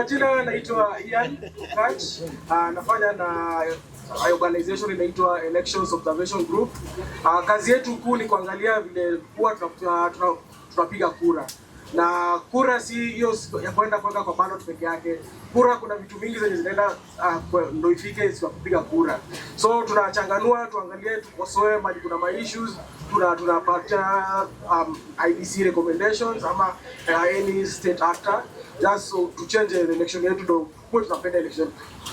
Kwa jina naitwa Ian Catch, nafanya na organization inaitwa Elections Observation Group. Kazi yetu kuu ni kuangalia vile huwa tunapiga kura. Na kura si hiyo ya kwenda kuweka kwa ballot peke yake. Kura kuna vitu mingi zenye zinaenda ndio ifike siku ya kupiga kura. So tunachanganua, tuangalie, tukosoe mali kuna issues, tunapata IBC recommendations ama any state actor just so to change the election yetu ndio kwa tunapenda election.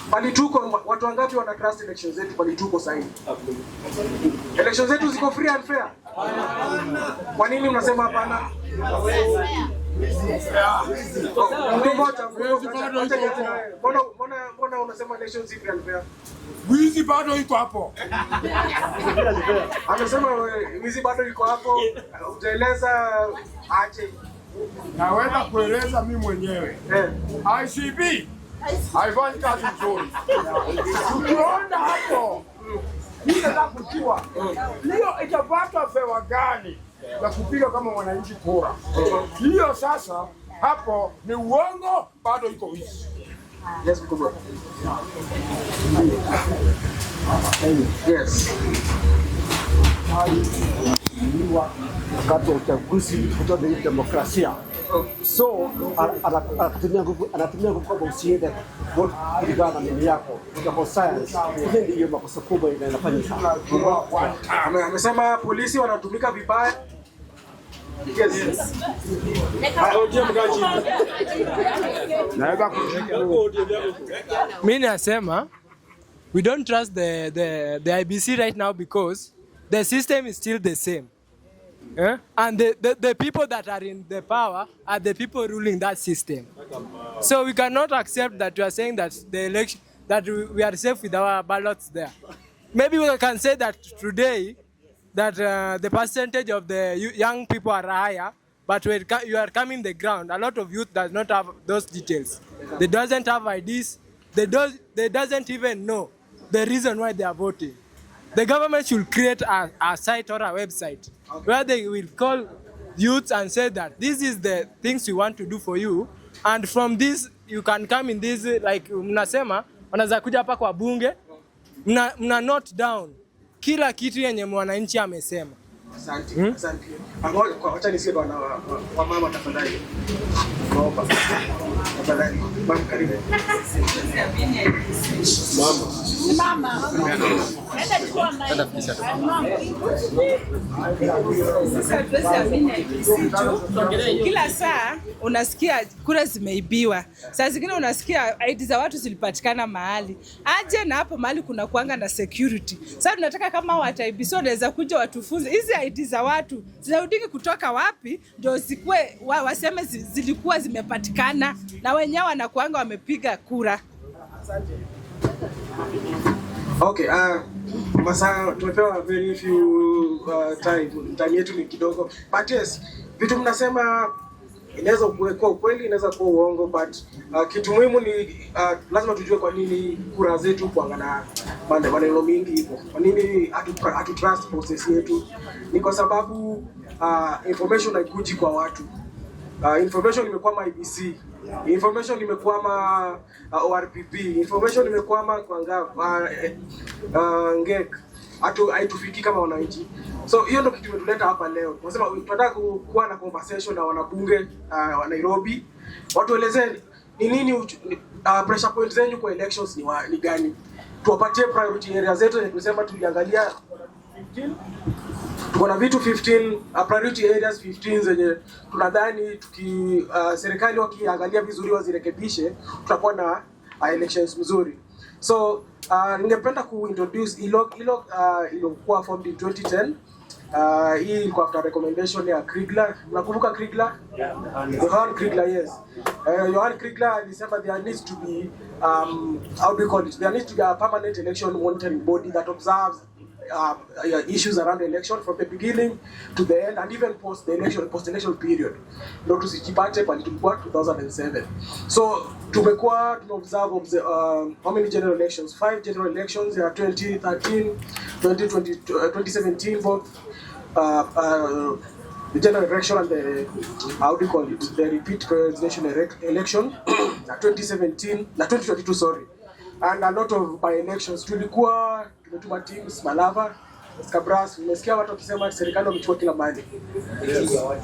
Bali tuko watu wangapi wana trust elections zetu bali tuko sahihi? Elections zetu ziko free and fair? Kwa nini unasema hapana? Mbona unasema elections free and fair? Wizi bado iko hapo. Anasema wizi bado iko hapo. Utaeleza aje? Naweza kueleza mimi mwenyewe. ICB haifanyi kazi nzuri. Tukiona hapo nataka kujua hiyo itapata fewa gani ya kupiga kama wananchi kura. Hiyo sasa hapo ni uongo, bado iko wizi. Yes, mkubwa. Yes. Wakati wa uchaguzi kutoa demokrasia. So anatumia nguvu kwa usiende kulingana na mimi yako kwa science. Hiyo ndio makosa kubwa inafanya sana. Amesema polisi wanatumika vibaya. Yes. Mimi nasema we don't trust the IBC right now because the system is still the same. And the people that are in the power are the people ruling that system. So we cannot accept that you are saying that the election that we are safe with our ballots there. Maybe we can say that today that the percentage of the young people are higher, but when you are coming the ground, a lot of youth does not have those details. They doesn't have IDs. They doesn't even know the reason why they are voting. The government should create a site or a website where they will call youths and say that this is the things we want to do for you, and from this you can come in this, like mnasema wanaweza kuja hapa kwa bunge mna note down kila kitu yenye mwananchi amesema. Asante. Asante. Acha nisikie bwana wa mama tafadhali. Naomba. Tafadhali. Mama karibu. Mama. Kila saa unasikia kura zimeibiwa. Saa zingine unasikia ID za watu zilipatikana mahali. Aje na hapo mahali kuna kuanga na security. Sasa tunataka kama wataibiso wanaweza kuja watufunze hizi ID za watu zinarudiki kutoka wapi ndio zikue waseme zilikuwa zimepatikana na wenyewe wanakuanga wamepiga kura. Asante. Okay, masaa tumepewa very few time yetu ni kidogo, but yes, vitu mnasema inaweza kuwa ukweli, inaweza kuwa uongo, but kitu muhimu ni lazima tujue kwa nini kura zetu kuangana maneno mingi hivyo. Kwa nini hatu trust process yetu? Ni kwa sababu information haikuji kwa watu. Information imekwama IBC, information imekwama ORPP, information imekwama kwa ngek. Haitufiki kama wananchi. So hiyo ndio kitu kimetuleta hapa leo. Tunasema tunataka kuwa na conversation na wanabunge wa Nairobi. Watu elezeni ni nini pressure point zenu kwa elections ni gani? Tuwapatie priority areas zetu na tusema tuliangalia 15. Tuko na vitu 15 priority areas 15 zenye tunadhani serikali wakiangalia vizuri wazirekebishe tutakuwa na elections mzuri. So ningependa kuintroduce ELOG. ELOG ilikuwa formed in 2010. Hii ilikuwa after recommendation ya Krigler. Unakumbuka Krigler? Johan Krigler, yes. Johan Krigler alisema there needs to be how do you call it? There needs to be a permanent election monitoring body that observes issues around the election from the beginning to the end and even post-election period. Ndio tusijipate pale tulikuwa 2007. So tumeobserve how many general elections? 5 general elections, 2013, 2020, 2017 both the general election and the how do you call it? The repeat presidential election. 2017 na 2022 sorry, and a lot of by elections tulikuwa tumetuma teams Malava, Skabras, nimesikia watu wakisema serikali wamechukua kila mahali.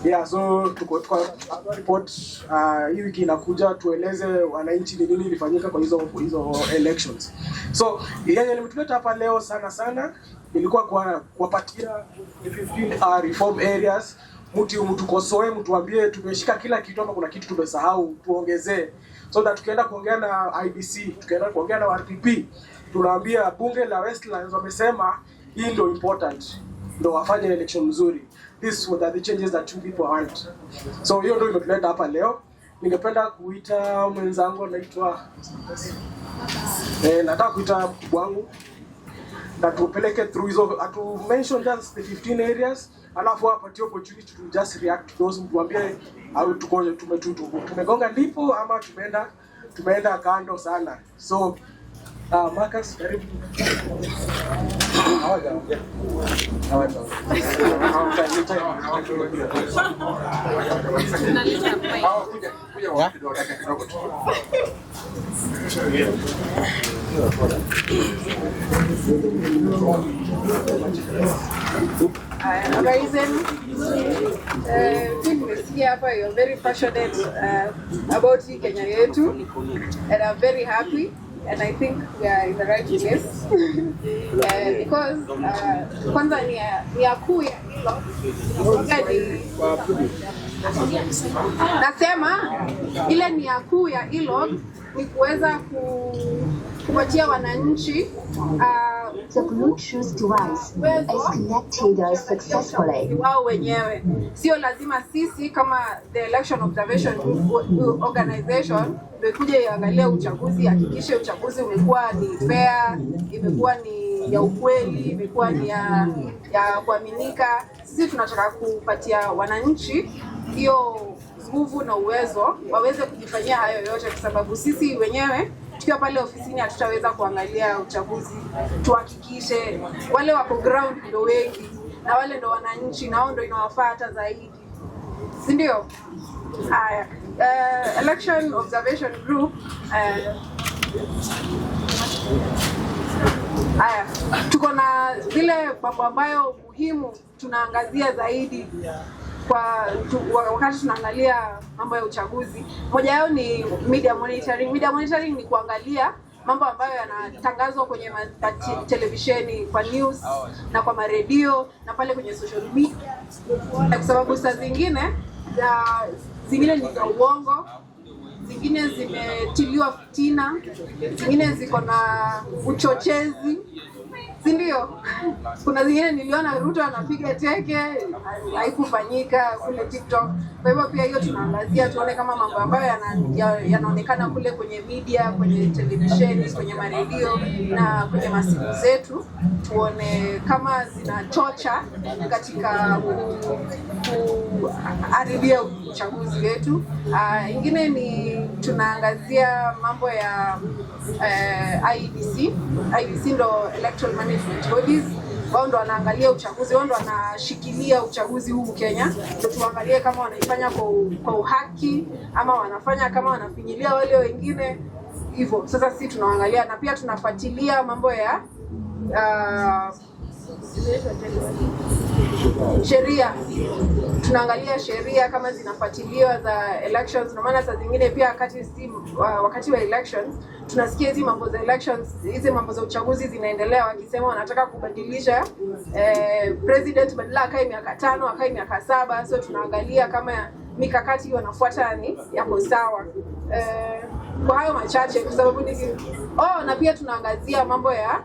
Yeah, so tuko report hii wiki inakuja tueleze wananchi ni nini ilifanyika kwa hizo elections. So yeye nimetuleta hapa leo sana ilikuwa kuwapatia 15 reform areas, mtu kosoe, mtuambie tumeshika kila kitu ama kuna kitu tumesahau tuongezee, so that tukienda kuongea na IBC, tukienda kuongea na RPP, tunaambia bunge la Westlands wamesema hii ndio important, ndio wafanye election nzuri. This what are the changes that you people want. So hiyo ndio imetuleta hapa leo. Ningependa kuita mwenzangu anaitwa nataka kuita mkubwa wangu na tupeleke through hizo, atu mention just the 15 areas, alafu apatie opportunity to just react to those, mtuambie au tumegonga ndipo ama tumeenda kando sana. So Marcus, karibu. You're very passionate about Kenya yetu, and I'm very happy. And I think we are in the right place because kwanza ni ya kuu ya ELOG. Nasema ile ni ya kuu ya ELOG ni kuweza kupatia wananchi the Bluetooth device is connected successfully. Wao wenyewe, sio lazima sisi kama the election observation organization kuja iangalie uchaguzi, hakikishe uchaguzi umekuwa ni fair, imekuwa ni ya ukweli, imekuwa ni ya kuaminika. Sisi tunataka kupatia wananchi hiyo nguvu na uwezo waweze kujifanyia hayo yote, kwa sababu sisi wenyewe tukiwa pale ofisini hatutaweza kuangalia uchaguzi. Tuhakikishe wale wako ground ndio wengi na wale ndio wananchi, nao ndio inawafuata zaidi, si ndio? Haya, election observation group haya, tuko na zile mambo ambayo muhimu tunaangazia zaidi wakati tunaangalia mambo ya uchaguzi. Moja yao ni media monitoring. Media monitoring ni kuangalia mambo ambayo yanatangazwa kwenye televisheni, kwa news na kwa maredio na pale kwenye social media, kwa sababu saa zingine ni za uongo, zingine zimetiliwa fitina, zingine ziko na uchochezi, si ndio? Kuna zingine niliona Ruto anapiga teke, haikufanyika kule TikTok. Kwa hivyo pia hiyo tunaangazia, tuone kama mambo ambayo yanaonekana kule kwenye media, kwenye televisheni, kwenye maredio na kwenye masimu zetu, tuone kama zinachocha katika kuharibia uchaguzi wetu. Ingine ni tunaangazia mambo ya IBC. IBC ndo electoral management bodies. Wao ndo wanaangalia uchaguzi, wao ndo wanashikilia uchaguzi huu Kenya. Tuangalie kama wanaifanya kwa uhaki ama wanafanya kama wanafinyilia wale wengine hivyo. Sasa sisi tunaangalia na pia tunafuatilia mambo ya sheria. Tunaangalia sheria kama zinafuatiliwa za elections, na maana saa zingine pia wakati wa elections tunasikia hizi mambo za elections, hizi mambo za uchaguzi zinaendelea, wakisema wanataka kubadilisha president badala akae miaka 5 akae miaka 7. So tunaangalia kama mikakati wanafuata ni yako sawa. Kwa hayo machache, kwa sababu na pia tunaangazia mambo ya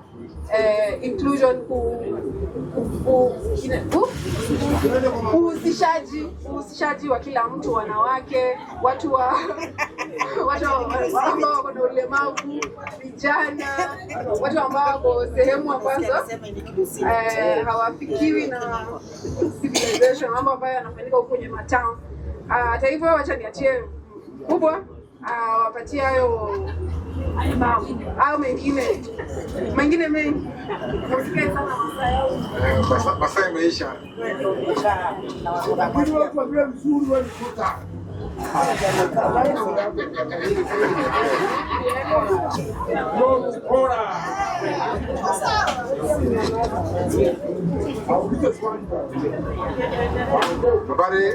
inclusion, uhusishaji wa kila mtu, wanawake, watu ambao wako na ulemavu, vijana, watu ambao wako sehemu ambazo hawafikiwi na civilization, mambo ambayo yanafanyika huko kwenye matown. Hata hivyo wacha niachie kubwa wapatie hayo au mengine mengi. Nasikia sana masaa imeisha.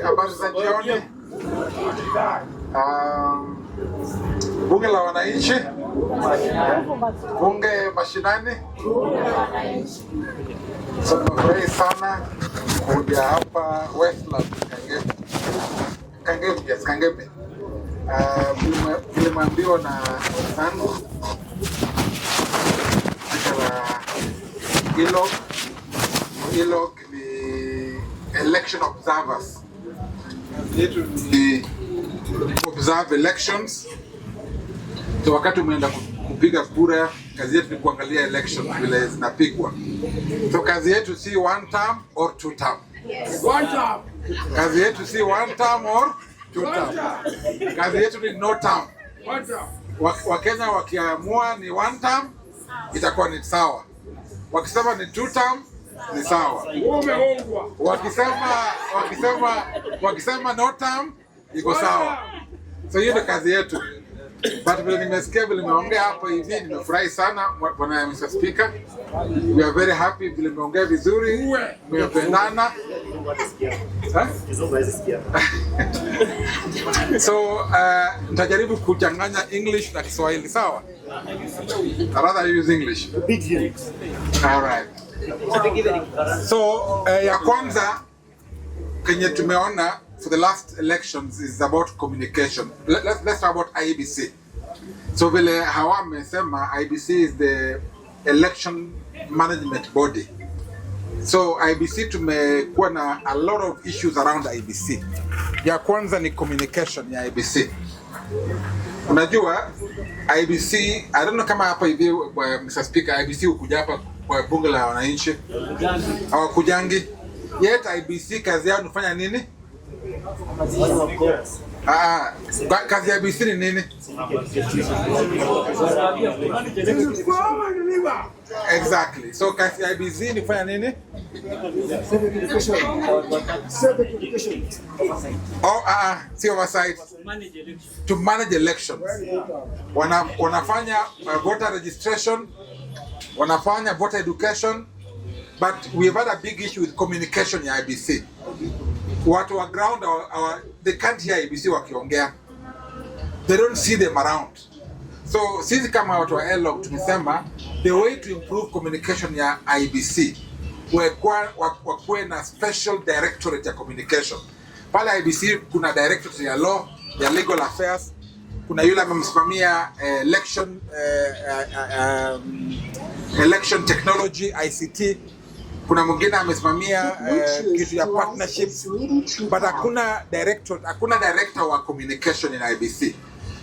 Habari za jioni. Bunge la wananchi, bunge mashinani. Tunafurahi sana kuja hapa Westland Kangemi. Tuliambiwa na sangu ELOG. ELOG ni election observers. Yetu ni observe elections. So wakati umeenda kupiga kura, kazi yetu ni kuangalia elections vile zinapigwa. So kazi yetu si one term or two term. One term. Kazi yetu si one term or two term. Kazi yetu ni no term. One term. Wakenya wakiamua ni one term, itakuwa ni sawa. Wakisema ni two term, ni sawa. Wakisema no term, iko sawa. So hiyo ni kazi yetu. But vile nimesikia vile nimeongea hapo hivi, nimefurahi sana bwana Mr. Speaker. We are very happy vile nimeongea vizuri, mmependana. So nitajaribu kuchanganya English na Kiswahili, sawa? I'd rather use English. All right. So ya kwanza kenye tumeona for the last elections is about communication. Let's talk about IEBC. So vile hawa amesema IEBC is the election management body. So IEBC tumekuwa na a lot of issues around IEBC. Ya kwanza ni communication ya IEBC. Unajua IEBC, I don't know kama hapa hivi Mr. Speaker, IEBC ukuja hapa kwa bunge la wananchi. Hawakujangi. Yet IEBC kazi yao nifanya nini? Kazi ya IEBC ni nini? Exactly. So kazi ya IEBC ni kufanya nini? See oversight. To manage elections. Wanafanya voter registration, wanafanya voter education, but we've had a big issue with communication ya IEBC. Watu wa ground, they can't hear IEBC wakiongea. They don't see them around. So sisi kama watu wa ELOG tumesema the way to improve communication ya IEBC wakuwe na special directorate ya communication. Pale IEBC kuna directorate ya law, ya legal affairs, kuna yule amemsimamia election technology ICT, kuna mwingine amesimamia kitu ya partnerships, but hakuna director wa communication in IEBC.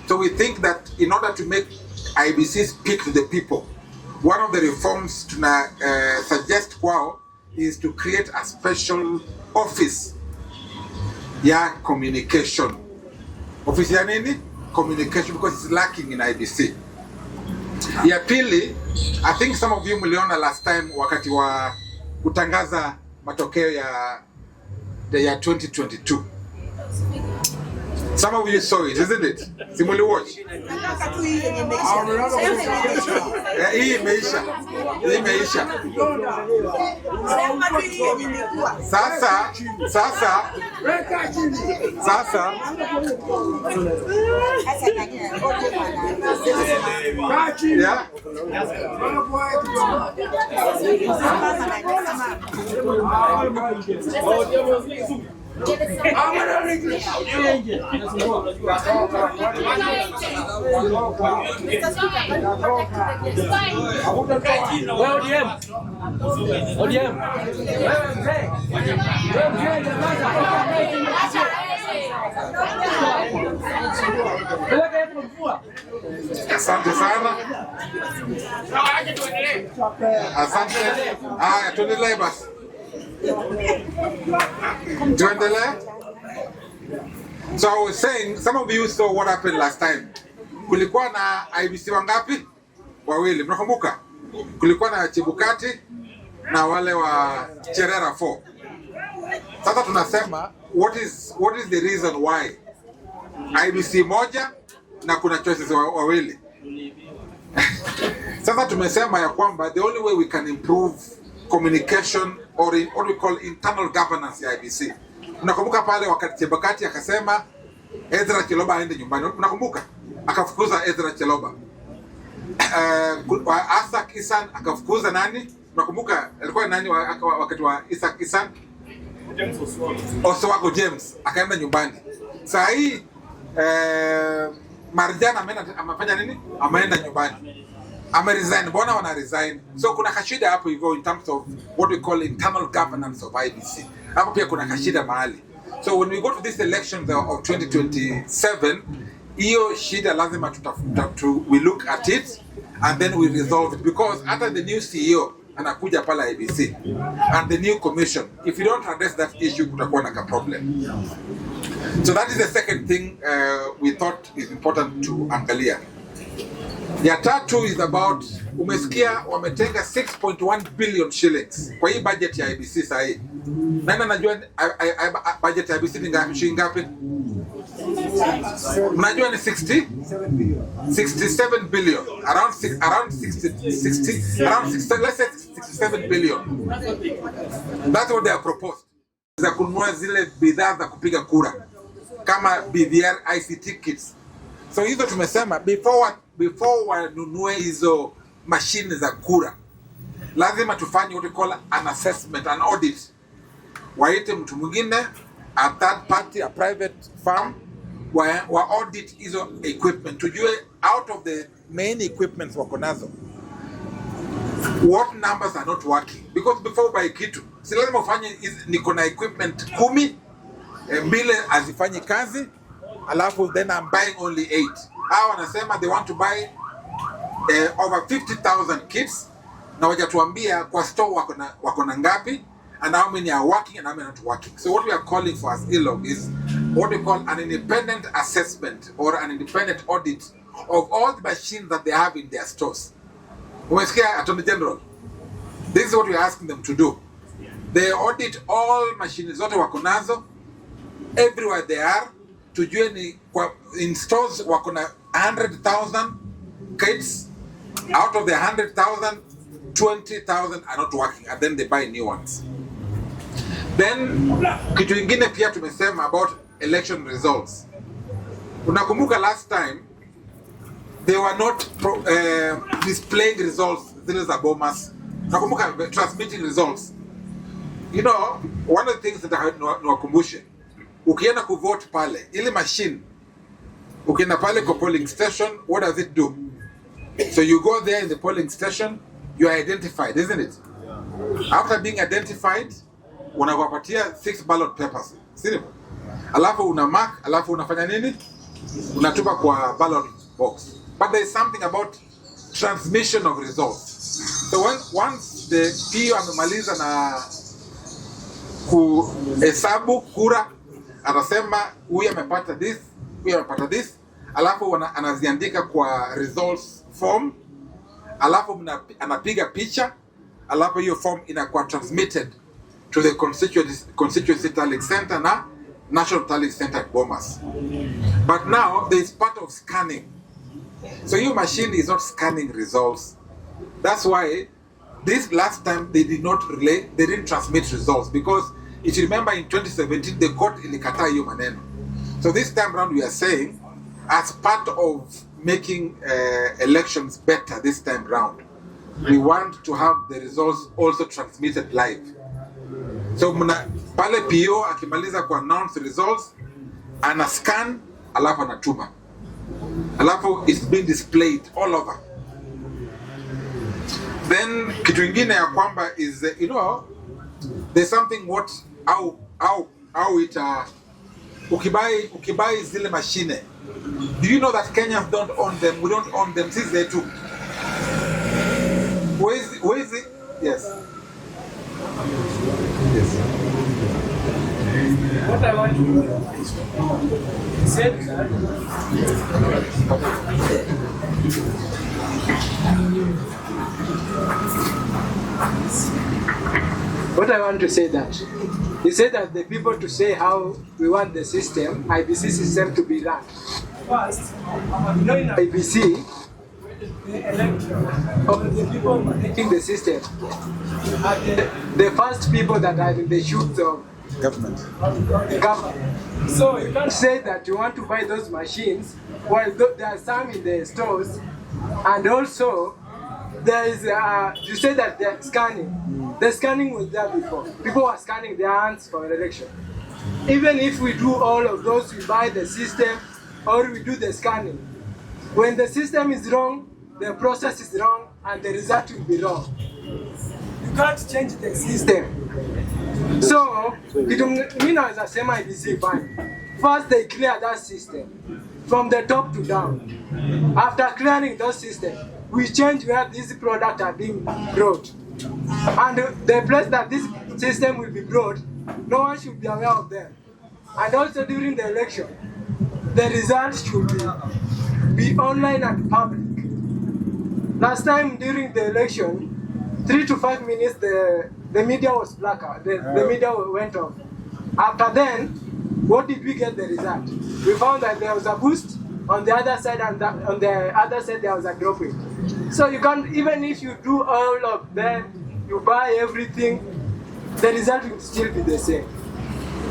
So we think that in order to make IEBC speak to the people, one of the reforms to suggest kwao is to create a special office ya communication. Office ya nini? Communication, because it's lacking in IEBC. Ya pili, I think some of you mliona last time wakati wa kutangaza matokeo ya 2022. Some of you saw it, isn't it? Simuli watch. Hii imeisha. Sasa. Yeah. Asante sana. Asante. Tuendelee basi. So I was saying, some of you saw what happened last time. Kulikuwa na IEBC wangapi? Wawili. Mnakumbuka? Kulikuwa na Chebukati na wale wa Cherera 4. Sasa tunasema what is the reason why IBC moja na kuna choices wawili. Sasa tumesema ya kwamba the only way we can improve communication or in what we call internal governance ya IBC. Unakumbuka pale wakati Chebukati akasema Ezra Cheloba aende nyumbani. Unakumbuka? Akafukuza Ezra Cheloba. Isaac Isan akafukuza nani? Unakumbuka alikuwa nani wakati wa Isaac Isan? Oswago James akaenda nyumbani. Saa hii Marjana amefanya nini? Ameenda nyumbani. Ameresign. Mbona wana resign? So kuna kashida hapo hivyo in terms of what we call internal governance of IBC. Hapo pia kuna kashida mahali. So when we go to this elections of 2027, hiyo shida lazima we look at it and then we resolve it, because after the new CEO anakuja pala IBC and the new commission, if you don't address that issue kutakuwa na problem. So that is the second thing we thought is important to angalia. Ya tatu is about, umesikia wametenga 6.1 billion shillings kwa hii budget ya IBC saa hii. Nani anajua budget ya IBC ni ngapi? Mnajua ni 67 billion. Around 67 billion. That's what they have proposed. Za kununua zile bidhaa za kupiga kura kama BVR ICT kits. So hizo tumesema before wanunue hizo mashine za kura, lazima tufanye what we call an assessment, an audit. Waite mtu mwingine, a third party, a private firm, wa audit hizo equipment, tujue out of the main equipments wako nazo, what numbers are not working. Because before buy kitu, si lazima ufanye niko na equipment 10, mbili hazifanyi kazi, alafu then I'm buying only 8. Hao wanasema they want to buy over 50,000 kits, na wajatuambia kwa store wako na ngapi, and how many are working and how many are not working. So what we are calling for as ELOG is what we call an independent assessment or an independent audit of all the machines that they have in their stores. Umesikia Attorney General? This is what we are asking them to do. They audit all machines zote wako nazo everywhere they are, tujue ni in stores wako na 100,000 kits. Out of the 100,000, 20,000 are not working, and then they buy new ones. Then kitu ingine pia tumesema about election results. Unakumbuka last time they were not displaying results zile za Bomas. Unakumbuka transmitting results. You know, one of the things that I niwakumbushe, ukienda kuvote pale, ile machine, ukienda pale kwa polling station, what does it do? So you go there in the polling station, you are identified, isn't it? After being identified, unawapatia 6 ballot papers. Sio? Alafu una mark, alafu unafanya nini? Unatupa kwa ballot box. But there is something about transmission of results. So once the PO amemaliza na kuhesabu kura, atasema huyu amepata this, huyu amepata this, alafu anaziandika kwa results form, alafu anapiga picha, alafu hiyo form inakuwa transmitted to the constituency tallying center na national tallying center at Bomas. But now there is part of scanning. So your machine is not scanning results. That's why this last time they didn't transmit results, because if you remember in 2017 the court ilikata hiyo maneno. So this time around we are saying, as part of making elections better this time round, we want to have the results also transmitted live. So pale PO akimaliza ku announce results, ana scan, alafu anatuma, alafu it's being displayed all over. Then kitu ingine ya kwamba is you know, there's something how it ukibai zile machine, do you know that Kenyans don't own them? We don't own them. Since they took. Where is it? Yes. Yes. What I want to say that what I want to say that He said that the people to say how we want the system, IBC system to be run. First, you know in IBC, the electoral of the people making the system are the first people that are in the shoes of government. So you can't say that you want to buy those machines while there are some in the stores, and also there is you say that they're scanning. The scanning was there before. People were scanning their hands for an election. Even if we do all of those, we buy the system or we do the scanning. When the system is wrong, the process is wrong, and the result will be wrong. You can't change the system. So, mimi naweza sema IBC fine. First they clear that system from the top to down. After clearing those systems, we change where these products are being brought. And the place that this system will be brought, no one should be aware of them. And also during the election, the results should be online and public. Last time during the election, 3 to 5 minutes the media was blackout. The media went off. After then, what did we get the result? We found that there was a boost on the other side, and on the other side there was a dropping. So you can't, even if you do all of them, you buy everything, the result will still be the same.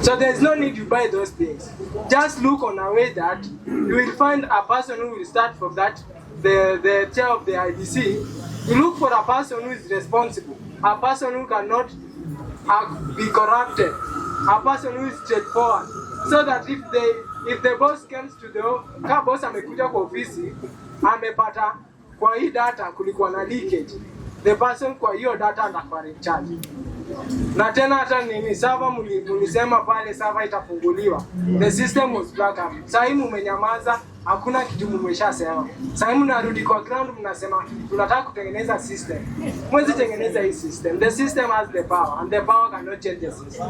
So there's no need to buy those things. Just look on a way that you will find a person who will start from that, the chair of the IBC. You look for a person who is responsible, a person who cannot be corrupted, a person who is straightforward, so that if the boss comes to the boss amekuja kwa ofisi amepata kwa hii data kulikuwa na leakage, the person kwa hiyo data atakuwa in charge. Na tena hata nini server mlisema pale server itafunguliwa, the system was blackout. Sasa hivi mmenyamaza, hakuna kitu mmeshasema. Sasa hivi mnarudi kwa ground, mnasema tunataka kutengeneza system. Mwezi tengeneza hii system. The system has the power, and the power cannot change the system.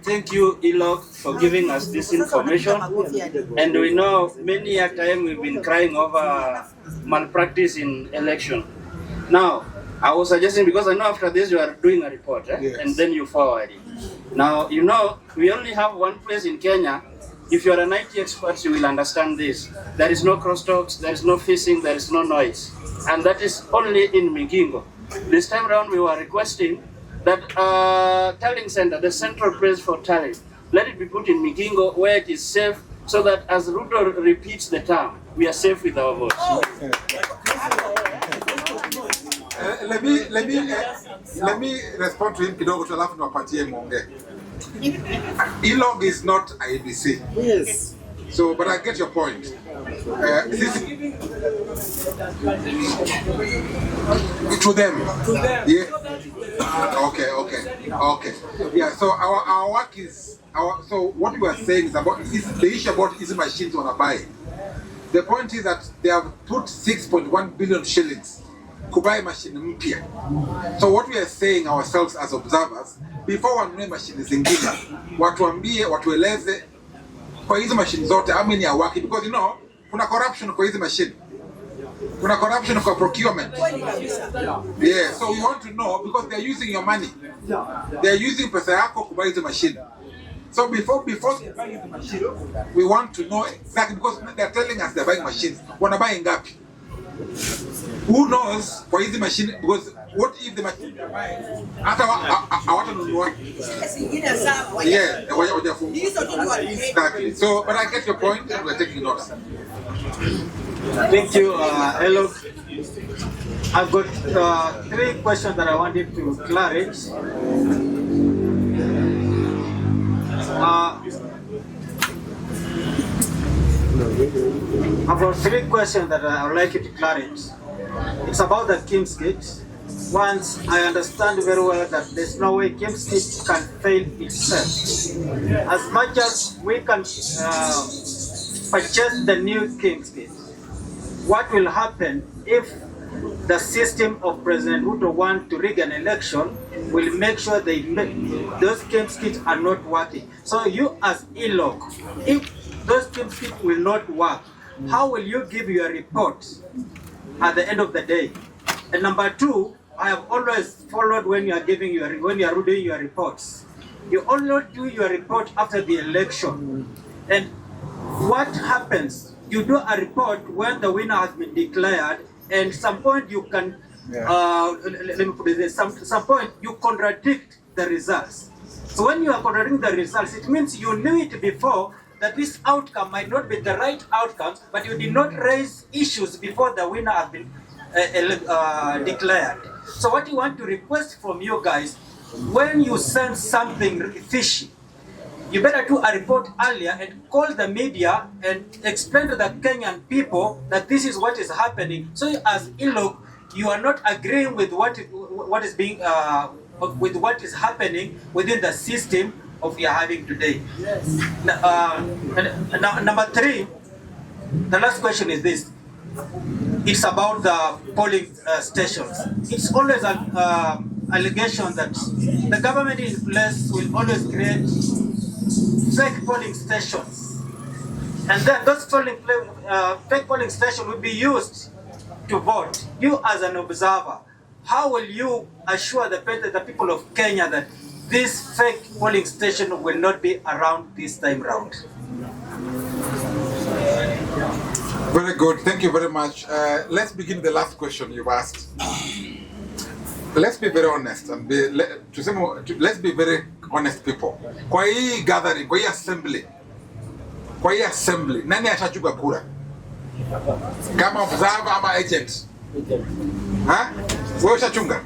Thank you, ELOG, for giving us this information. And we know many a time we've been crying over malpractice in election. Now, I was suggesting, because I know after this you are doing a report, yes, and then you forward it. Now, you know, we only have one place in Kenya. If you are an IT expert, you will understand this. There is no crosstalks, there is no phishing, there is no noise. And that is only in Migingo. This time around we were requesting that tallying center, the central place for tallying, let it be put in Migingo where it is safe, so that as Ruto repeats the term, we are safe with our votes. Let me respond to him kidogo tu alafu niwapatie muongee. ELOG is not IBC. Yes. So, but I get your point. To them. Yeah. Okay. Yeah. So our work is So what we are saying is the issue about easy machines wanna buy. The point is that they have put 6.1 billion shillings to buy machine mpya. So what we are saying ourselves as observers, before wanunue machine zingine, watuambie, watueleze kwa hizo machine zote how many are working, because you know kuna corruption kwa hizo machine. Kuna corruption kwa procurement. Yeah, so we want to know, because they are using your money. They are using pesa yako to buy the machine. So before they buy the machine, we want to know exactly, because they are telling us they are buying machines. Wana buy ngapi? Who knows for easy machine? Because what if the machine they are buying hata hawatanunua? Yeah, exactly. So, but I get your point, and we are taking notes. Thank you, ELOG. I've got 3 questions that I wanted to clarify. I've got 3 questions that I would like you to clarify. It's about the King's Gate. Once I understand very well that there's no way King's Gate can fail itself. As much as we can purchase the new King's Gate, what will happen if the system of President Ruto want to rig an election will make sure those camp skits are not working. So you as ELOG, if those camp skits will not work, how will you give your report at the end of the day? And number two, I have always followed when you are doing your reports. You only do your report after the election. And what happens? You do a report when the winner has been declared, and some point you can, let me put it this, some point you contradict the results. So when you are contradicting the results, it means you knew it before that this outcome might not be the right outcome, but you did not raise issues before the winner has been declared. So what you want to request from you guys, when you send something fishy, you better do a report earlier and call the media and explain to the Kenyan people that this is what is happening. So as ELOG, you are not agreeing with what is being with what is happening within the system of we are having today. Yes. Number three, the last question is this. It's about the polling stations. It's always an allegation that the government in place will always create fake polling stations. And then those fake polling stations will be used to vote. You as an observer, how will you assure the people of Kenya that this fake polling station will not be around this time round? Very good, thank you very much. Let's begin the last question you've asked. Let's be very honest and let's be very honest people. Kwa hii gathering, kwa hii assembly, nani atachukua kura? Kama observer ama agent? Ha? Wewe ushachunga?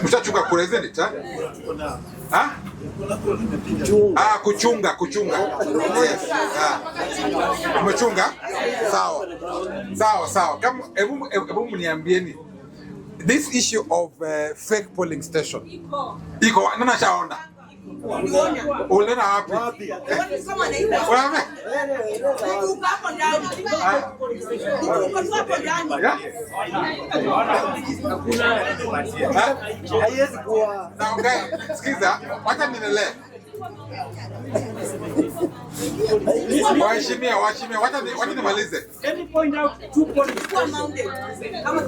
Mshachunga kura, isn't it? Ha? Kuchunga. Yes. Umechunga? Sawa. Kama hebu mniambieni. This issue of fake polling station. Iko nani shaona? Uliona wapi? Wewe? Haiwezi kuwa. Naongea, sikiza, wacha niendelee. Waheshimiwa, wacha nimalize. Let me point out 2 points.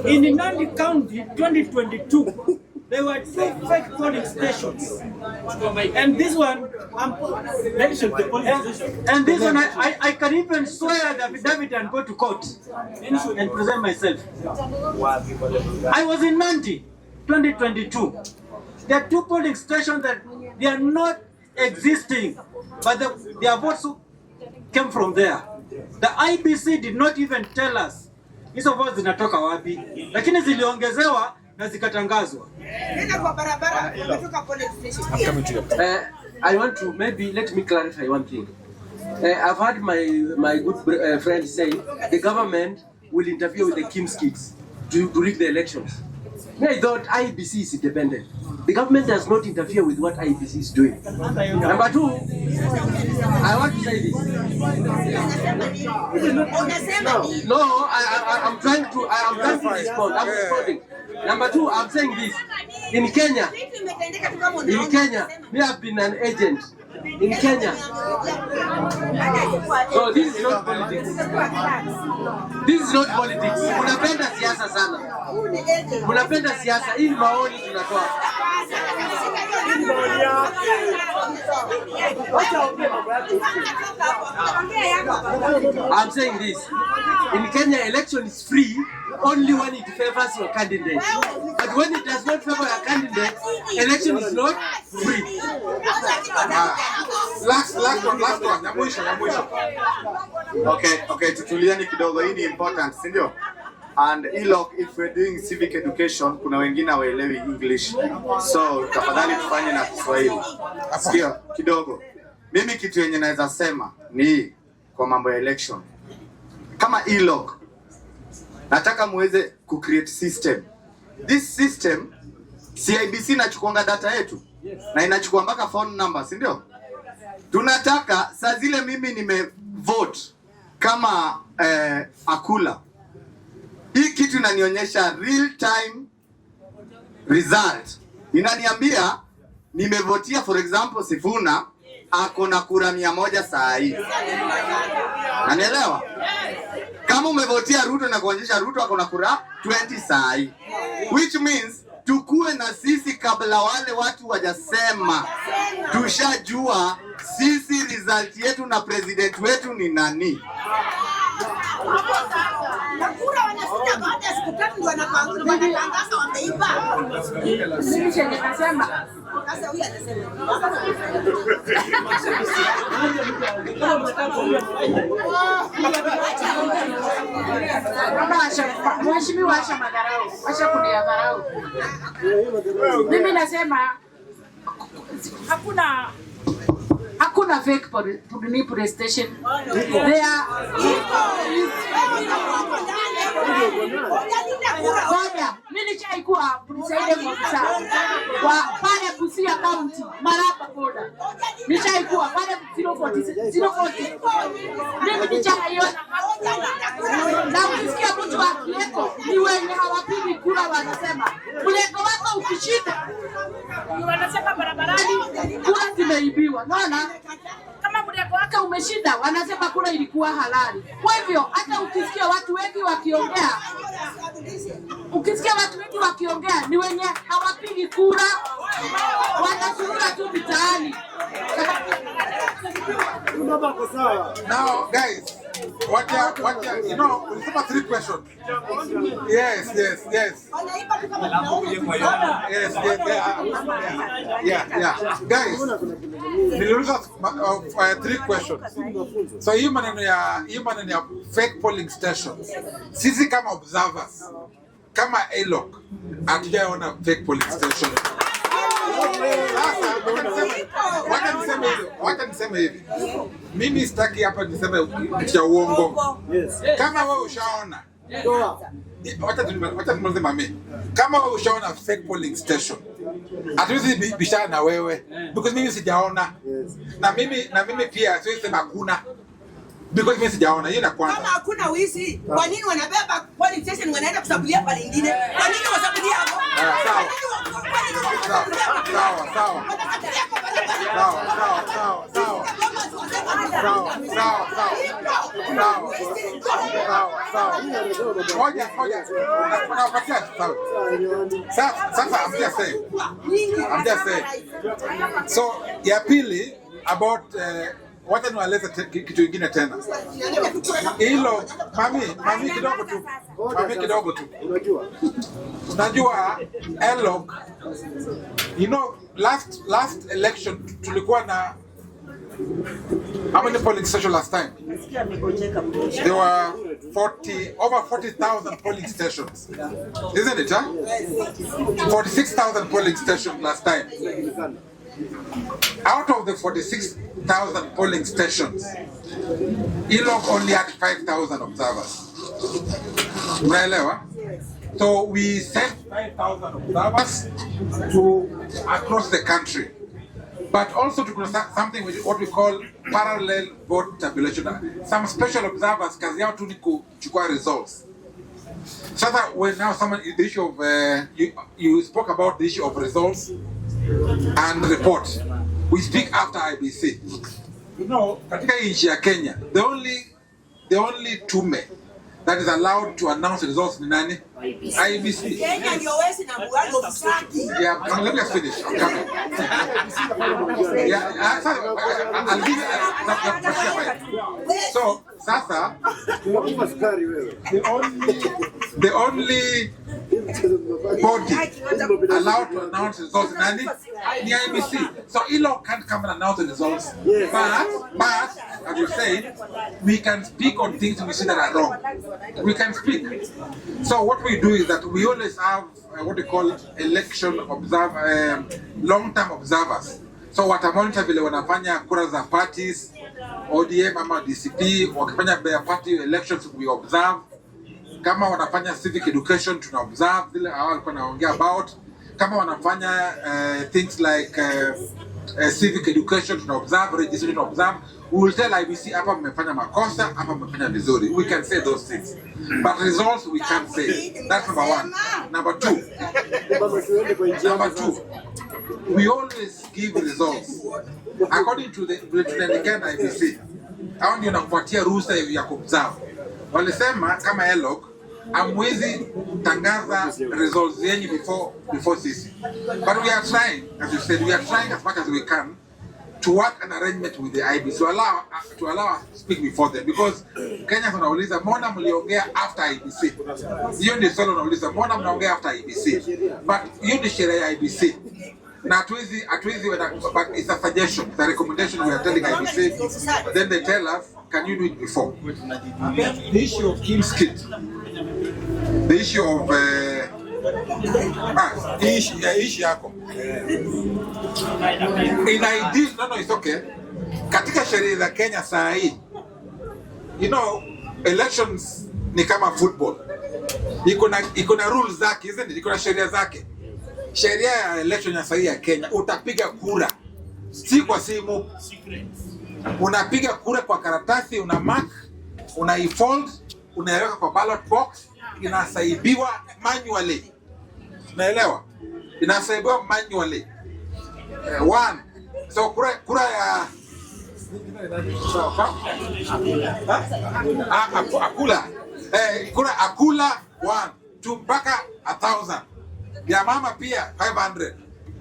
In Nandi County 2022, there were 2 fake polling stations. And this one, and this one, I can even swear the affidavit and go to court and present myself. I was in Nandi 2022. There are 2 polling stations that they are not existing, but their votes came from there. The IBC did not even tell us hizo votes zinatoka wapi, lakini ziliongezewa na zikatangazwa. I want to let me clarify one thing. I've heard my good friend say the government will interfere with the Kim's kids to rig the elections. I thought IBC is independent. The government does not interfere with what IBC is doing. Number 2, I want to say this. No, I'm trying to respond. I'm responding. Number 2, I'm saying this. In Kenya, we have been an agent. In Kenya. So this is not politics. This is not politics. Munapenda siasa sana. Munapenda siasa. Hii maoni tunatoa. I'm saying this. In Kenya, election is free only when it favors your candidate. But when it does not favor your candidate, election is not free. Last one. Ya mwisho. Okay, tutulieni kidogo, hii ni important, si ndio? And ELOG, if we're doing civic education, kuna wengine hawaelewi English. So tafadhali tufanye na Kiswahili. Sikia kidogo. Mimi kitu yenye naweza sema ni kwa mambo ya election. Kama ELOG, nataka muweze ku-create system. This system, CIBC inachukuanga data yetu. Na inachukua mpaka phone number, si ndio? Tunataka saa zile mimi nimevote kama Akula. Hii kitu inanionyesha real time result. Inaniambia nimevotia for example Sifuna ako na kura 100 saa hii. Unanielewa? Kama umevotia Ruto na kuonyesha Ruto ako na kura 20 saa hii. Which means tukue na sisi kabla wale watu wajasema. Tushajua sisi result yetu na president wetu ni nani. Nakura wanafika baada ya siku 3 ndio wanatangaza wameiba. Mimi chenye nasema Sasa huyu anasema. Mheshimiwa acha madharau. Acha kuniadharau. Mimi nasema hakuna fake police station. There Ngoja, mimi nishaikuwa presiding officer wa pale Busia County, Maraba border. Nishaikuwa pale 040. Mimi nishaiona. Na ukisikia mtu akieko, ni wenye hawapigi kura wanasema, "Mleko wako ukishinda." Wanasema barabarani kura zimeibiwa. Unaona? Kama mleko wako umeshinda, wanasema kura ilikuwa halali. Kwa hivyo hata ukisikia watu wengi wakiongea, ni wenye hawapigi kura, wanazurura tu mitaani. Now, guys, what you know, we have 3 questions. Yes. Guys, niliuliza 3 questions. So hii maneno ya fake polling stations. Sisi kama observers, kama ELOG, hatujaona fake polling station. Wacha niseme hivi. Mimi sitaki hapa niseme cha uongo. Kama wewe ushaona, wacha tumalize mami. Kama wewe ushaona fake polling station, hatuwezi bishana na wewe because mimi sijaona. Na mimi pia siwezi sema hakuna. Because mimi sijaona hiyo na kwanza. Kama hakuna wizi, kwa nini wanabeba polling station wanaenda kusabulia pale nyingine? Kwa nini wasabulia hapo? Sasa I'm just saying. So ya pili about wacha niwaeleze kitu kingine tena. Hilo mami kidogo tu. Unajua ELOG, you know, last election tulikuwa na how many polling stations last time? There were over 40,000 polling stations. Isn't it, huh? 46,000 polling stations last time. Out of the 46,000 polling stations, ELOG only had 5,000 observers. Unaelewa? So we sent 5,000 observers across the country, but also to something which what we call parallel vote tabulation. Some special observers kazi yao tu ni kuchukua results. So that when now the issue of you spoke about the issue of results and report. We speak after IBC. You know, katika nchi ya Kenya, the only tume that is allowed to announce results ni nani? IBC. Kenya ndio wesi na mgalo msaki. Yeah, let me finish. I'm coming. I'll give you So, sasa, the only body allowed to announce results in the IBC. So ELOG can't come and announce the results. But as you say, we can speak on things we see that are wrong. We can speak. So what we do is that we always have what we call election long-term observers. So watamonitor vile wanafanya kura za parties, ODM ama DCP, wakifanya party elections we observe. Kama wanafanya civic education tuna observe vile hao walikuwa naongea about. Kama wanafanya things like civic education tuna observe, registration tuna observe. we will tell IBC hapa mmefanya makosa, hapa mmefanya vizuri. We can say those things. But results we can't say. That's number one. Number two, we always give results according to the Kenyan IBC. Hao ndio nakupatia ruhusa ya kumzao. Walisema kama ELOG amwezi tangaza results yenyu before sisi. But we are trying, as you said, we are trying as much as we can to work an arrangement with the IBC to allow us to speak before them, because Kenyans wanauliza mbona mliongea after IBC. Hiyo ndio swali wanauliza, mbona mnaongea after IBC? But hiyo ni sheria ya IBC. Na hatuwezi but it's a suggestion, it's a recommendation we are telling IBC. Then they tell us, can you do it before? The issue of Kim's kit. The issue of issue yako. In ideal, no, it's okay. Katika sheria za Kenya saa hii, you know, elections ni kama football. Iko na rules zake, isn't it? Iko na sheria zake. Sheria ya election ya saa hii ya Kenya, utapiga kura si kwa simu. Unapiga kura kwa karatasi, una mark, una ifold, unaweka kwa ballot box, inasaibiwa manually. Naelewa? Inasaibiwa manually. One. So kura ya akula 1 2 mpaka 1000. Ya mama pia 500.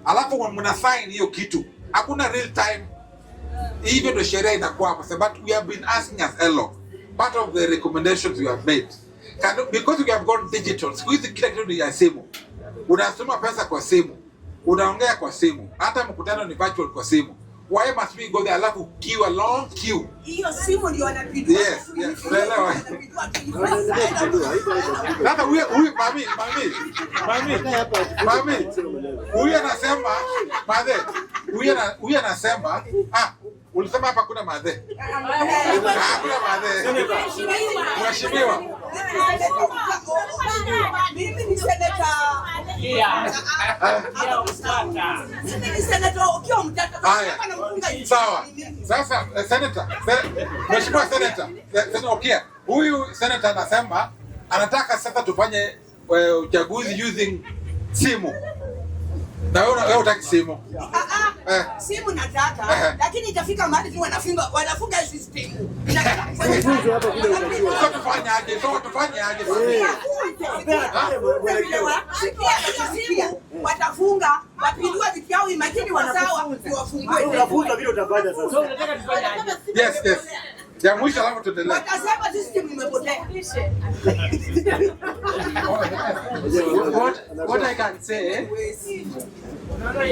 Alafu mna sign hiyo kitu. Hakuna real time. Hivyo ndio sheria inakuwa hapa. But we have been asking as ELOG, part of the recommendations we have made, because we have gone digital. Siku hizi kila kitu ni ya simu. Unasoma pesa kwa simu, unaongea kwa simu, hata mkutano ni virtual kwa simu. Why must we go there alafu queue, a long queue? Hiyo simu ndio wanapiga. Yes, unaelewa. Sasa huyu mami. Huyu anasema madhe. Huyu anasema ulisema hapa kuna madhe. Kuna madhe. Mheshimiwa. Mimi ni seneta. Mimi ni seneta ukiwa mtata kama namfunga hivi. Sawa. Sasa seneta. Mheshimiwa seneta. Okay. Huyu seneta anasema anataka sasa tufanye uchaguzi using simu. Na wewe utaki simu. Simu nataka, lakini itafika mahali tu wanafunga system. Tufanyaje? Watafunga, wapindua vitu vyao, imagine wasawa wafungue. Unafunga vile utafanya sasa. Yes. Ya mwisho alafu tuendelee. Watasema system imepotea. What I can say,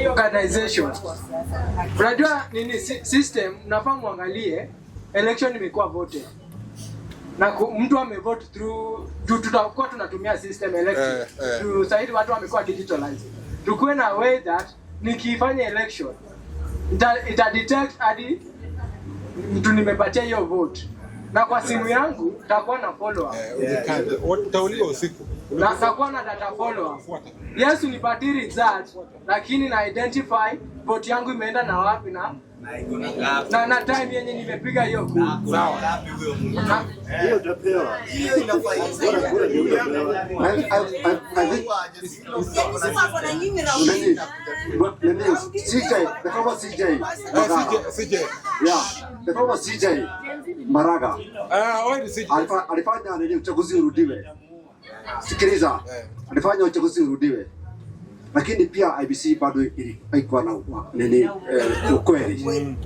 organization. Unajua nini system, nafaa muangalie election imekuwa voted. Na mtu amevote through tutakuwa tunatumia system election. Sasa watu wamekuwa digitalized. Tukuwe na way that nikifanya election ita detect hadi mtu nimepatia hiyo vote. Na kwa simu yangu takuwa na follow up. Utauliwa usiku. Na takuwa na data follow up. Yes, unipatie result, lakini na identify vote yangu imeenda na wapi na time yenye nimepiga hiyo kura. Sawa. Hiyo utapewa. Hiyo inafaa. CJ Maraga alifanya nini uchaguzi urudiwe. Sikiliza, alifanya uchaguzi urudiwe, lakini pia IBC bado haikuwa na nini ukweli.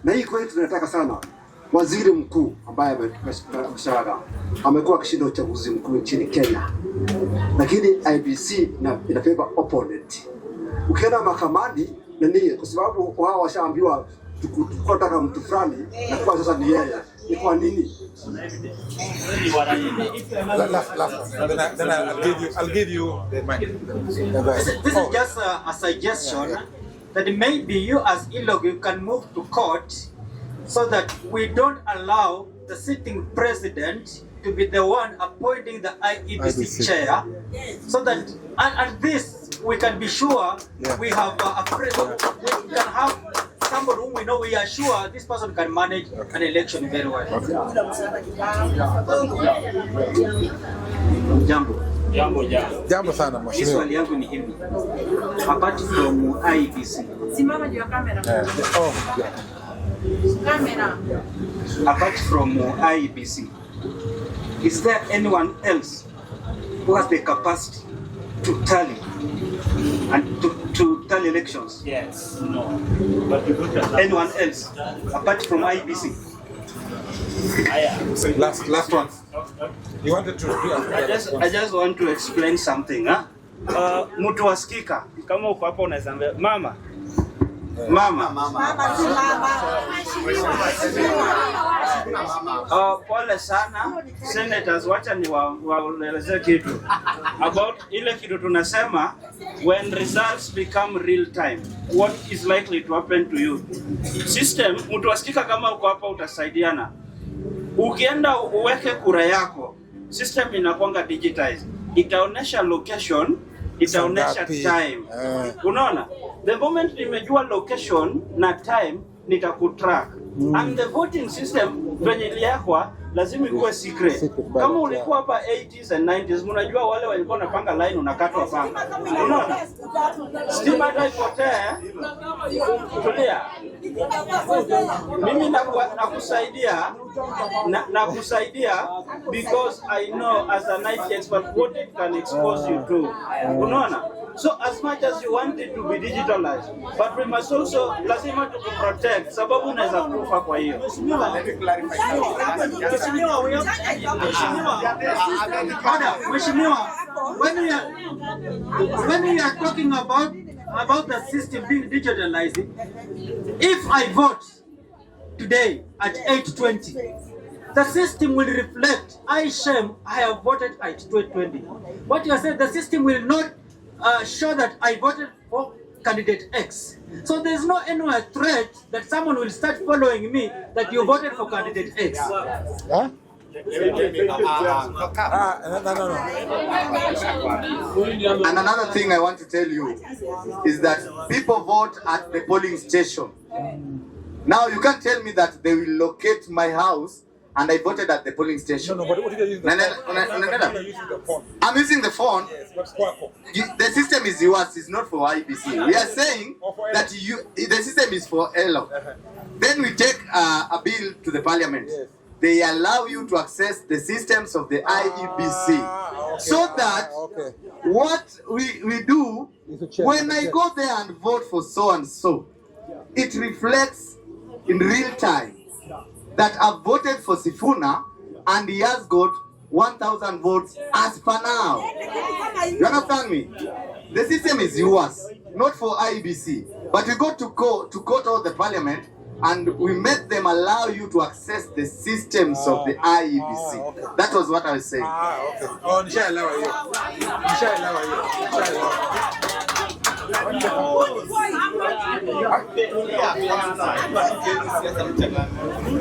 Na hii kweli tunataka sana. Waziri mkuu ambaye ameshaga amekuwa akishinda uchaguzi mkuu nchini Kenya, lakini IBC ina favor opponent. Ukienda mahakamani nini, kwa sababu wao washaambiwa tukutaka mtu fulani na kwa sasa ni yeye. Ni kwa nini? Then I'll give you the mic. This is just a suggestion that maybe you as ELOG you can move to court so that we don't allow the sitting president to be the one appointing the IEBC chair, so that at this we can be sure we have we can have somebody whom we know, we are sure this person can manage an election very well. Jambo sana mheshimiwa. Swali yangu ni hivi. Apart from IEBC. Simama juu ya kamera. Kamera. Apart from IEBC, is there anyone else who has the capacity to tally and to tally elections? Yes. No. But you don't have anyone else apart from IEBC? Last one. You wanted to I just want to explain something. Mtu wa Skiika, kama uko hapo unaweza ambia mama. Pole sana senators, wacha ni waeleze kitu about ile kitu tunasema when results become real time, what is likely to happen to you. System, mtu wa Skiika kama uko hapa utasaidiana. Ukienda uweke kura yako, system inakuanga digitized. Itaonesha location, itaonesha time. Unaona? The moment nimejua location na time, nitakutrack. And the voting system venye iliakwa lazima ikuwe secret. Kama ulikuwa hapa 80s and 90s, mnajua wale walikuwa wanapanga line unakatwa panga. Unaona? Stima haipotee. Tulia. Mimi nakusaidia because I know as a night expert what it can expose you to. Unaona? So as much as you want it to be digitalized, but we must also lazima to protect sababu unaweza kufa kwa hiyo. Mheshimiwa, when we are talking about the system being digitalized, if I vote today at 8:20, the system will reflect, I have voted at 8:20. What you are saying, the system will not show that I voted for candidate X. So there's no anywhere threat that someone will start following me that you voted for candidate X. Huh? No. And another thing I want to tell you is that people vote at the polling station. Now you can't tell me that they will locate my house and I voted at the polling station. No, but what are you using the phone? I'm using the phone. Yes, what's Quaco? The system is yours, it's not for IBC. We are saying that the system is for ELOG. Then we take a bill to the parliament. Yes. They allow you to access the systems of the IEBC. Okay. So that what we do, when I go there and vote for so and so, it reflects in real time that I've voted for Sifuna and he has got 1,000 votes as per now. You understand me? The system is yours, not for IEBC. But we go to court or the parliament and we make them allow you to access the systems of the IEBC. Okay. That was what I was saying. Okay. Oh, nishaelewa hiyo.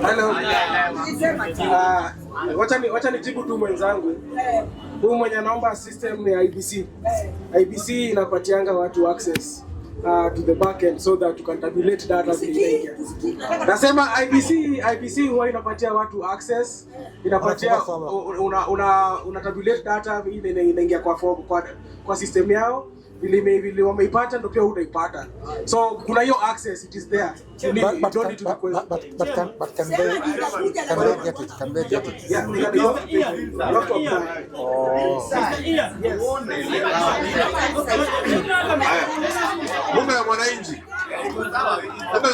Hello. Wacha nijibu tu mwenzangu. Huyu mwenye anaomba system ni IBC. IBC inapatianga watu access to the back end so that you can tabulate data zile. Nasema IBC huwa inapatia watu access, inapatia una tabulate data ile inaingia kwa system yao. Vile wameipata ndio pia utaipata. So kuna hiyo access, it is there. You don't need to request. But can they get it? Can they get it? Yeah, they have to apply. Bunge la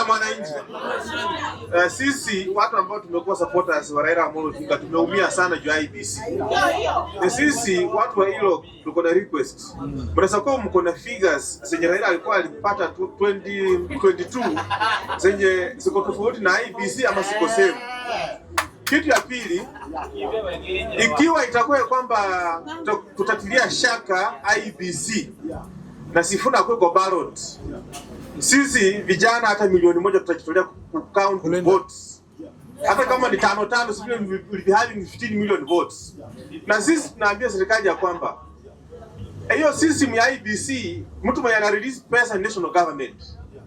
Mwananchi. Sisi watu ambao tumekuwa supporters wa Raila Amolo Odinga tumeumia sana juu ya IEBC. Sisi watu wa ELOG tuko na request. Mnaweza kuwa mko na figures zenye Raila alikuwa alipata 2022 zenye ziko tofauti na IEBC ama siko same. Kitu ya pili, ikiwa itakuwa kwamba tutatilia shaka IEBC na Sifuna kwa ballot, sisi vijana hata milioni 1 tutajitolea count votes. Hata kama ni 5 sisi will be having 15 million votes. Na sisi tunaambia serikali ya kwamba hiyo system ya IEBC, mtu mwenye ana release pesa national government.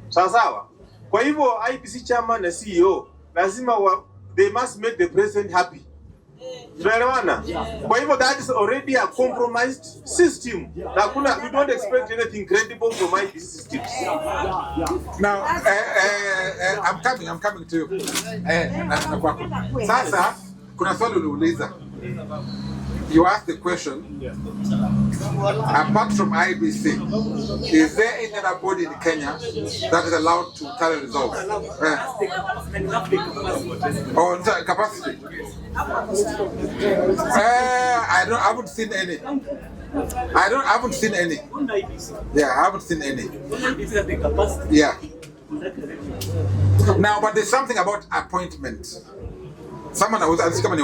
Sawa sawa. Kwa hivyo IEBC chairman na CEO lazima they must make the president happy. Tunaelewana? Kwa hivyo that is already a compromised system. We don't expect anything credible from IEBC system. Now, I'm coming to you. Sasa, kuna swali uliuliza. You asked the question, apart from IEBC, is there any other body in Kenya that is allowed to tally results? On capacity? I haven't seen any. I haven't seen any. Yeah, I haven't seen any. Yeah. Now, but there's something about appointment. Someone was asking me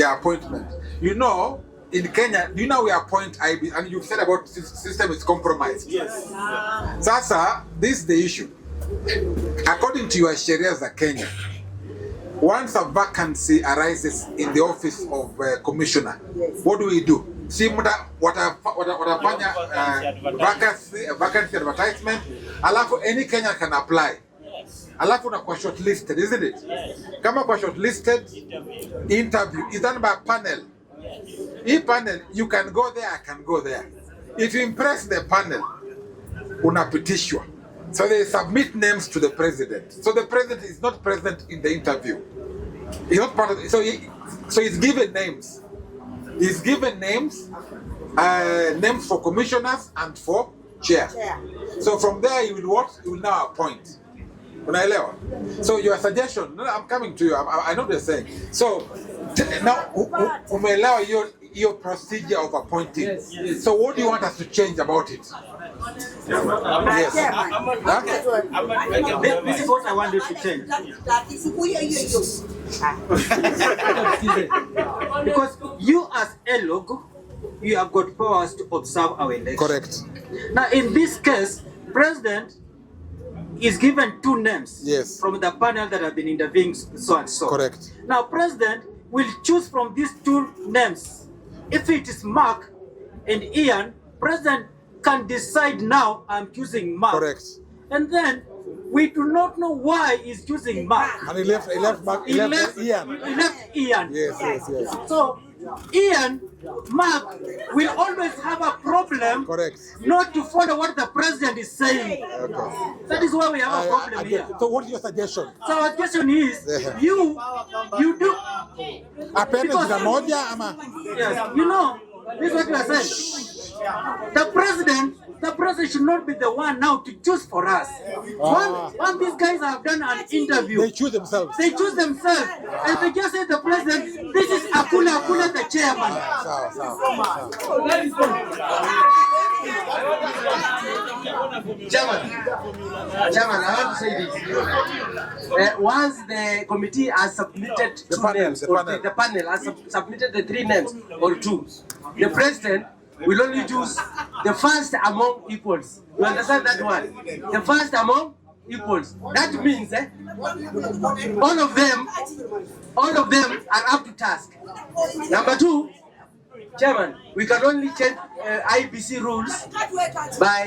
appointment. You know, in Kenya, do you know we appoint IB, and you've said about system is compromised. Yes. Sasa, this is the issue. According to your Sharias of Kenya, once a vacancy arises in the office of commissioner, what do? See what vacancy advertisement, alafu any Kenyan can apply. Alafu unakuwa shortlisted, isn't it? Kama kwa shortlisted, interview is done by a panel. Panel, you can go there, I can go there. If you impress the panel, unapitishwa. So they submit names to the president. So the president is not present in the interview. He's not part of it. So he's given names. He's given names, names for commissioners and for chair. So from there, he will now appoint. Unaelewa? So your suggestion, no, I'm coming to you. I know what you're saying. So now, umeelewa your procedure of appointing. Yes. So what do you want us to change about it? Yes. This is what I want you to change. Because you as ELOG, you have got powers to observe our elections. Correct. Now in this case, President is given 2 names from the panel that have been interviewing so and so. Correct. Now President will choose from these 2 names. If it is Mark and Ian, President can decide now I'm choosing Mark. Correct. And then we do not know why he's choosing Mark. And he left Mark. He left Ian. He left Ian. Yes. So Ian, Mark will always have a problem not to follow what the president is saying. Okay. That is why we have a problem here. So what is your suggestion? So our question is, you do. Yes, you know, this is what we are saying. The president should not be the one now to choose for us. Once these guys have done an interview, they choose themselves. And they just say the president, this is Akula the chairman. Chairman, I want to say this. Once the committee has submitted the panel has submitted the 3 names or 2, the president will only choose the first among equals. You understand that one? The first among equals. That means all of them are up to task. Number 2, Chairman, we can only change IEBC rules by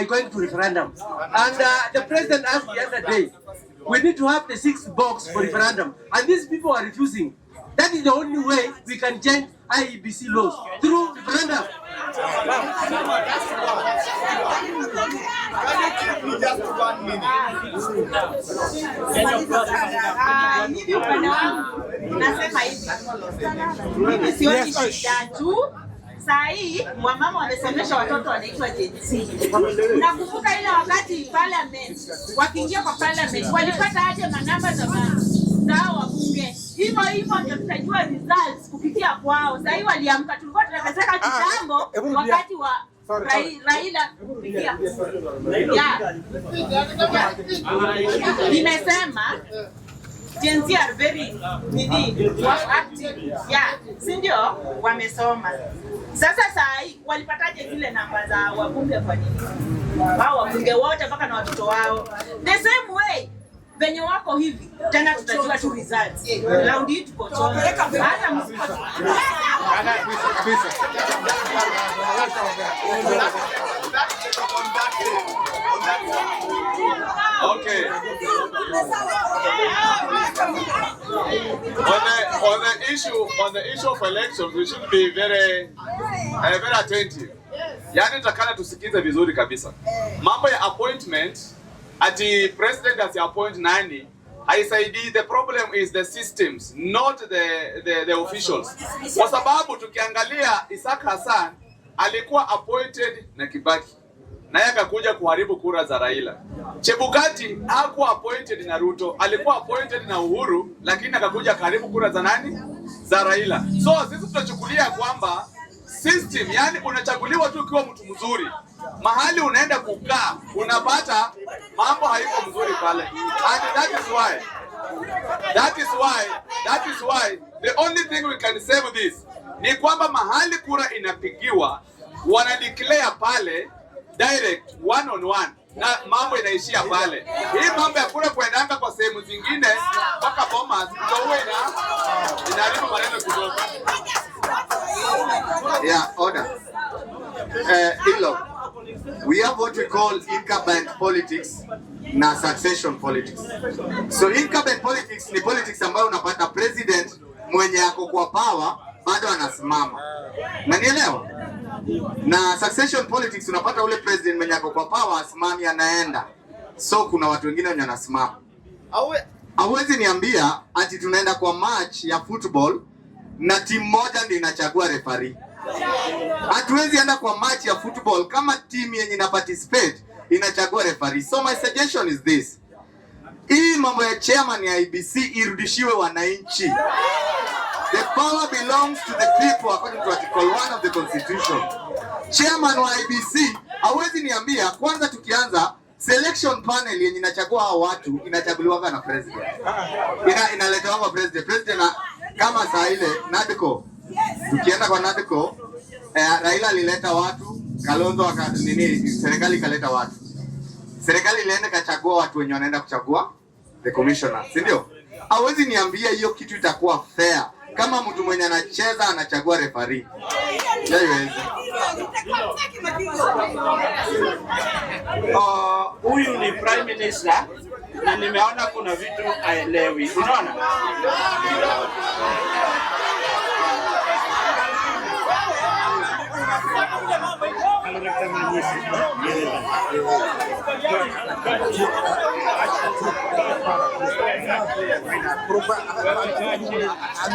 going to referendum. And the president asked the other day, we need to have the 6th box for referendum. And these people are refusing. That is the only way we can change IEBC laws, through referendum. Just 1 minute. Nasema hivi. Mimi sioni shida tu. Saa hii wamama wamesomesha watoto wanaitwa Gen Z. Nakumbuka ile wakati parliament wakiingia kwa parliament walipata aje manamba za wabunge. Hivyo ndio tutajua results kupitia kwao. Sasa hii waliamka, tulikuwa tunataka kitambo wakati wa Raila kupitia. Nimesema Gen Z are very active. Si ndio wamesoma. Sasa saa hii walipataje zile namba za wabunge kwa nini? Hao wabunge wote mpaka na watoto wao. The same way venye wako hivi tena tutajua tu results. Round hii tuko chonga. Hata msipo. Kabisa. Okay. On the issue of elections, we should be very attentive. Yani takana tusikize vizuri kabisa. Mambo ya appointment, ati president as appoint nani, haisaidii. The problem is the systems, not the officials. Kwa sababu tukiangalia Isaac Hassan alikuwa appointed na Kibaki, naye akakuja kuharibu kura za Raila. Chebukati hakuwa appointed na Ruto, alikuwa appointed na Uhuru, lakini akakuja karibu kura za nani? Za Raila. So sisi tunachukulia kwamba system, yani unachaguliwa tu ukiwa mtu mzuri. Mahali unaenda kukaa, unapata mambo haiko mzuri pale. And that is why the only thing we can save this ni kwamba mahali kura inapigiwa, wana declare pale direct one on one na mambo inaishia pale. Hii mambo ya kura kuendanga kwa sehemu zingine mpaka Bomas ndio huwa inaharibu maneno kidogo. Yeah, order. ELOG, we have what we call incumbent politics na succession politics. So incumbent politics ni politics ambayo unapata president mwenye ako kwa power bado anasimama. Unanielewa? Na succession politics unapata ule president mwenye ako kwa power asimami anaenda. So kuna watu wengine wenye wanasimama. Hauwezi niambia ati tunaenda kwa match ya football na timu moja ndio inachagua referee. Hatuwezi enda kwa match ya football kama timu yenye ina participate inachagua referee. So my suggestion is this. Hii mambo ya chairman ya IBC irudishiwe wananchi. The power belongs to the people according to Article 1 of the Constitution. Chairman wa IBC, hawezi niambia kwanza tukianza selection panel yenye inachagua hao watu inachaguliwa na president. Inaletewa kwa president. President kama saa ile NADCO. Tukienda kwa NADCO, Raila alileta watu, Kalonzo serikali ikaleta watu. Serikali ilienda kachagua watu wenye wanaenda kuchagua the commissioner, si ndio? Hawezi niambia hiyo kitu itakuwa fair kama mtu mwenye anacheza anachagua referee. Huyu ni prime minister na nimeona kuna vitu haelewi. Unaona?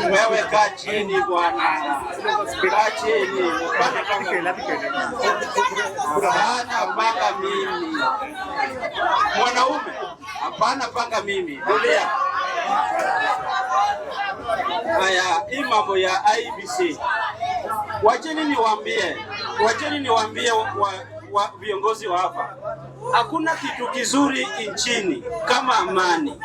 Wewe kaa chini bwana. Kaa chini. Hapana mpaka mimi. Mwanaume. Hapana mpaka mimi. Tulia. Haya, hii mambo ya IBC. Wacheni niwaambie viongozi wa hapa. Hakuna kitu kizuri nchini kama amani.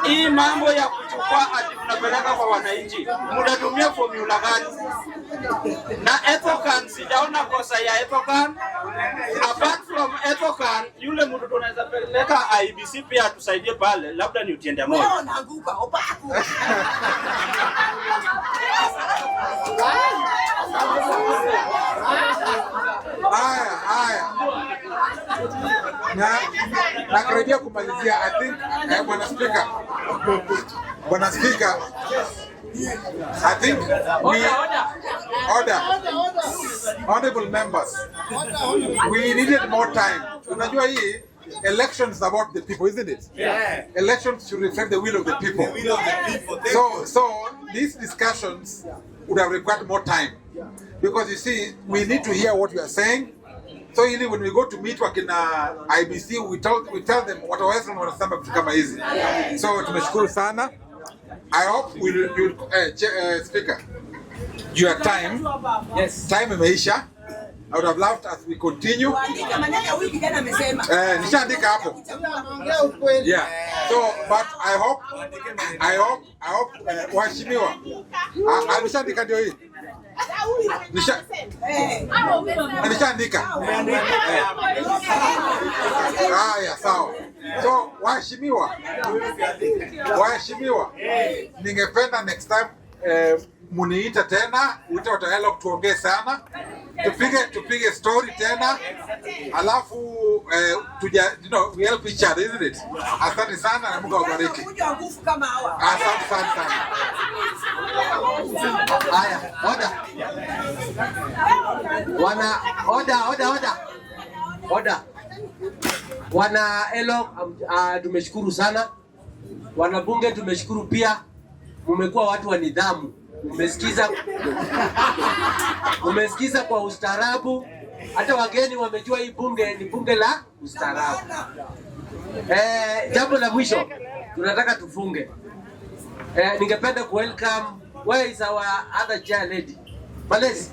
Hii mambo ya kuchukua ati tunapeleka kwa wananchi, mnatumia formula gani? Na Ethokan, sijaona kosa ya Ethokan. Apart from Ethokan, yule mtu tunaweza peleka IBC pia tusaidie pale, labda ni Utiende moja. Haya. Na karibia kumalizia. I think Bwana Speaker, I think order. Honorable members, we needed more time. Unajua hii elections about the people, isn't it? Yeah. Elections should reflect the will of the people. So these discussions would have required more time. Because you see, we need to hear what we are saying. So ili when we go to meet wakina IBC, we tell them what Western wanasema vitu kama hizi. So tumeshukuru sana. I hope you'll Speaker, your time. Yes. Time imeisha. I would have loved as we continue. Nishaandika hapo. Yeah. So, but I hope waheshimiwa. Nishaandika ndio hii. Nishaandika. Haya, sawa. So, waheshimiwa, ningependa next time muniita tena, uite watu ELOG tuongee sana. tupige story tena, alafu we help each other, isn't it? Asante sana na Mungu awabariki. Asante sana. Haya, oda. Wana ELOG, tumeshukuru sana. Wana bunge tumeshukuru pia. Mmekuwa watu wa nidhamu. Umesikiza kwa ustaarabu. Hata wageni wamejua hii bunge ni bunge la ustaarabu. Jambo la mwisho tunataka tufunge. Ningependa welcome, where is our other chair lady? Malezi.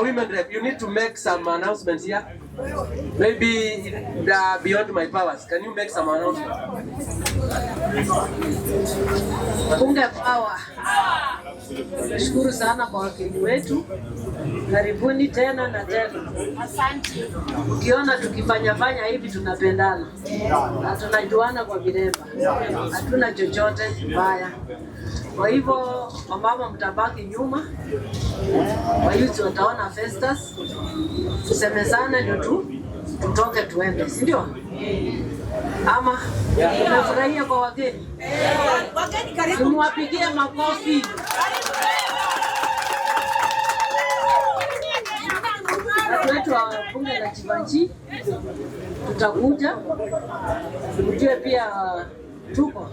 Women rep. You need to make some announcements here. Maybe beyond my powers. Can you make some announcements? Bunge power. Nashukuru sana kwa wakili wetu. Karibuni tena na tena. Asante. Ukiona tukifanya hivi tunapendana. Na tunajuana kwa viremba. Hatuna chochote mbaya. Kwa hivyo wamama mtabaki nyuma. Wayuzi wataona Festus. Tusemezane ndio tutoke tuende, si ndio? Ama unafurahia kwa wageni? Wageni karibu. Tumwapigie makofi. Watu wetu wa bunge la Chivanchi tutakuja. Tujue pia tuko.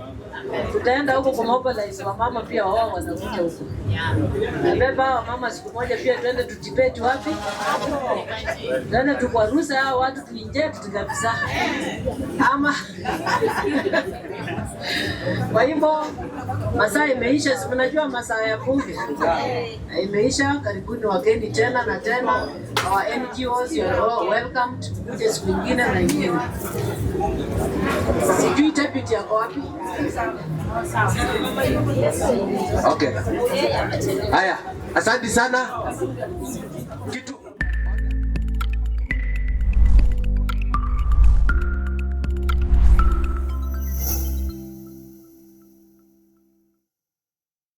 Tutaenda huko kwa mobilize wa mama pia wao wanakuja huko. Nabeba wa mama siku moja pia tuende tutipeti wapi? Tuende tukwarusa hao watu tuinject kabisa. Ama kwa hivyo masaa imeisha, si mnajua masaa ya bunge. Imeisha, karibuni wageni tena na tena. Our NGOs, you are all welcome. Tukuje siku nyingine na nyingine. Sijui deputy yako wapi? Okay. Haya, asante sana. Kitu